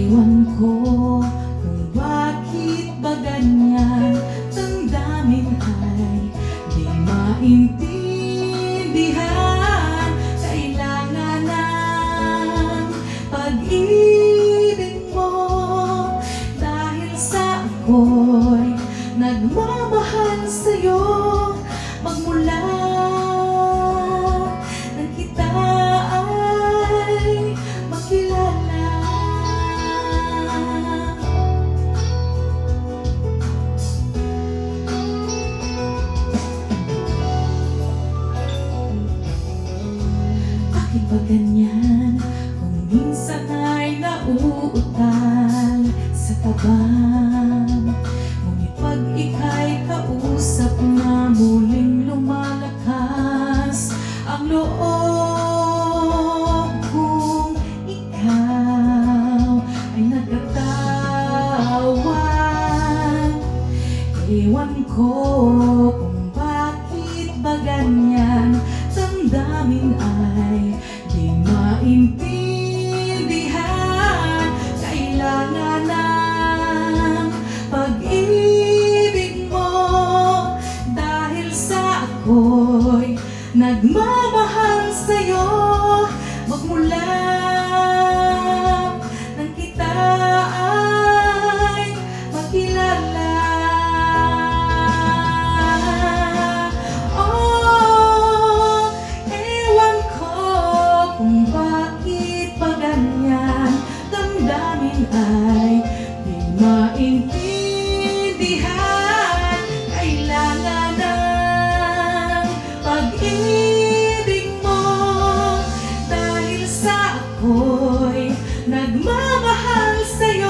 Ewan ko kung bakit ba ganyan, damdamin ay di maintindihan. Kailangan ng pag-ibig mo, dahil sa ako'y nagmamahal sa'yo. Magmula nang kita ay makilala. Bakit ba ganyan kung minsan ay nauutal sa tabang? Ngunit pag ika'y kausap na, muling lumalakas ang loob kong ikaw ay nagkatawan. Ewan ko kung bakit ba ganyan, damdamin ay di maintindihan. Kailangan ng pag-ibig mo, dahil sa ako'y nagmamahal sa'yo. Magmula nang kita ay makilala. Oh, ewan ko kung bakit pa ganyan, damdamin ay di maintindihan. Kailangan ng pag-ibig mo, dahil sa ako'y nagmamahal sa'yo.